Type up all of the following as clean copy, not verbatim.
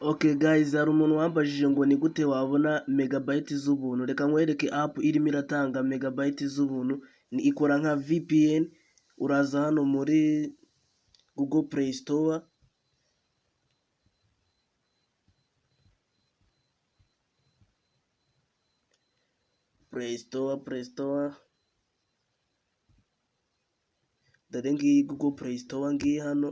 Okay guys, hari umuntu wambajije ngo ni gute wabona megabyte z'ubuntu. Reka nkwereke app irimo iratanga megabyte z'ubuntu. Ni ikora nka VPN. Uraza hano muri Google Play Store. Play Store. Dore ngiyi Google Play Store ngiyi hano.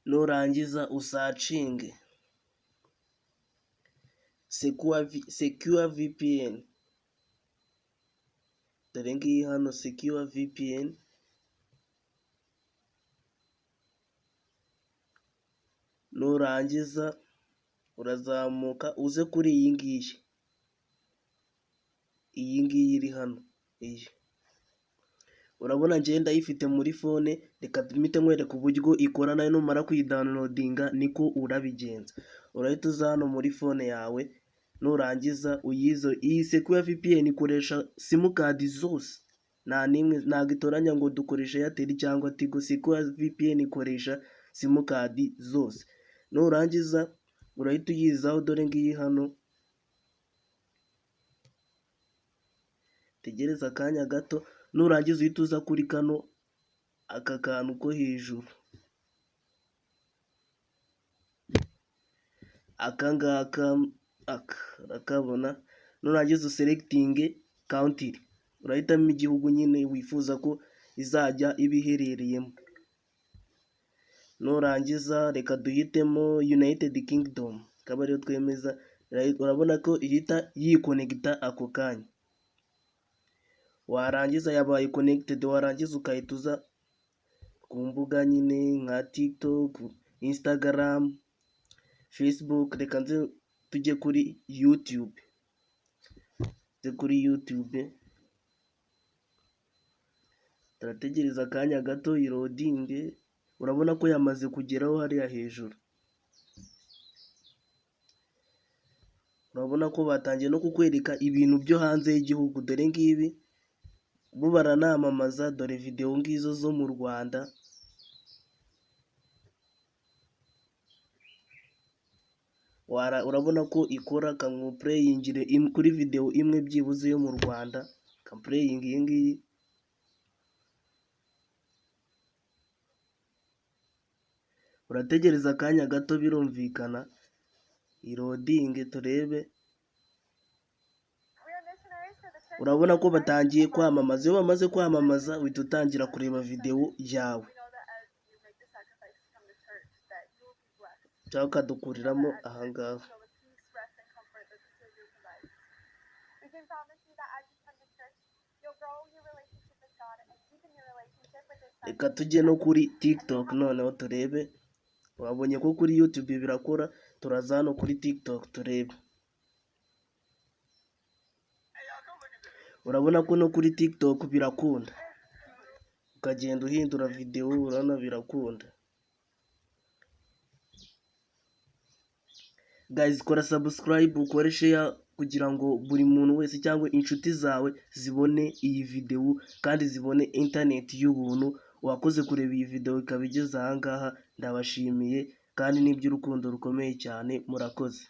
Nurangiza usacinge Secure VPN. Dore ngiyi hano Secure VPN. Nurangiza urazamuka uze kuri iyi ngiyi. Iyi ngiyi iri hano. Iyi. Urabona njye ndayifite muri phone, reka tumite nkwereka uburyo ikora, nayo numara kuyidownloadinga niko urabigenza. Urahita uza hano muri phone yawe, nurangiza iyi Secure VPN ikoresha simcard zose. Ntago itoranya ngo dukoresha Airtel cyangwa Tigo. Secure VPN ikoresha simcard zose. Nurangiza urahita uyizaho, dore ngiyi hano. Tegereza akanya gato, nurangiza uhita uza kuri aka kantu ko hejuru. Aka ngaka urakabona. Nurangiza uselecting country. Urahitamo igihugu nyine wifuza ko izajya ibiherereyemo. Nurangiza reka duhitemo United Kingdom. Akaba ariyo twemeza. Urabona ko ihita yikonegita ako kanya. Warangiza yabaye connected, warangiza ukahita uza ku mbuga nyine nka TikTok, Instagram, Facebook. Reka nze tujye kuri YouTube. Turategereza akanya gato irodinge. Urabona ko yamaze kugeraho hariya hejuru. Urabona ko batangiye no kukwereka ibintu byo hanze y'igihugu. Dore ngibi bo baranamamaza. Dore video ngizo zo mu Rwanda. Urabona ko ikora playingire kuri video imwe byibuze yo mu Rwanda. Playing iyi ngiyi. Urategereza akanya gato birumvikana irodinge turebe. Urabona ko batangiye kwamamaza. Iyo bamaze kwamamaza uhita utangira kureba video yawe. Cyangwa ukadukuriramo ahangaha. Reka tujye no kuri TikTok noneho turebe. Wabonye ko kuri YouTube birakora, turaza hano kuri TikTok turebe. Urabona ko no kuri TikTok birakunda. Ukagenda uhindura video, urabona birakunda. Guys, kora subscribe, ukore share kugira ngo buri muntu wese cyangwa inshuti zawe zibone iyi video kandi zibone internet y'ubuntu. Wakoze kureba iyi video ikaba igeze ahangaha, ndabashimiye kandi n'iby'urukundo rukomeye cyane. Murakoze.